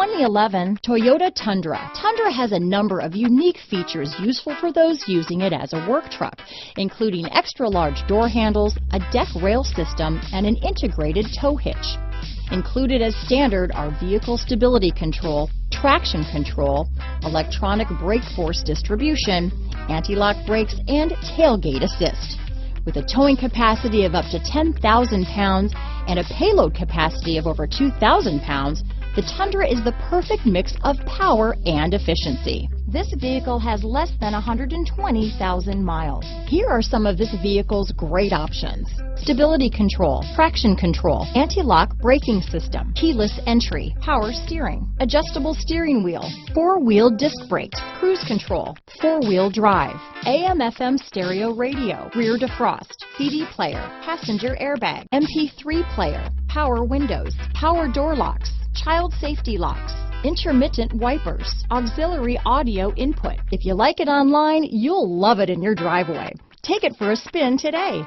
2011 Toyota Tundra. Tundra has a number of unique features useful for those using it as a work truck, including extra-large door handles, a deck rail system, and an integrated tow hitch. Included as standard are vehicle stability control, traction control, electronic brake force distribution, anti-lock brakes, and tailgate assist. With a towing capacity of up to 10,000 pounds and a payload capacity of over 2,000 pounds, the Tundra is the perfect mix of power and efficiency. This vehicle has less than 120,000 miles. Here are some of this vehicle's great options: stability control, traction control, anti-lock braking system, keyless entry, power steering, adjustable steering wheel, four-wheel disc brakes, cruise control, four-wheel drive, AM/FM stereo radio, rear defrost, CD player, passenger airbag, MP3 player, power windows, power door locks, child safety locks, intermittent wipers, auxiliary audio input. If you like it online, you'll love it in your driveway. Take it for a spin today.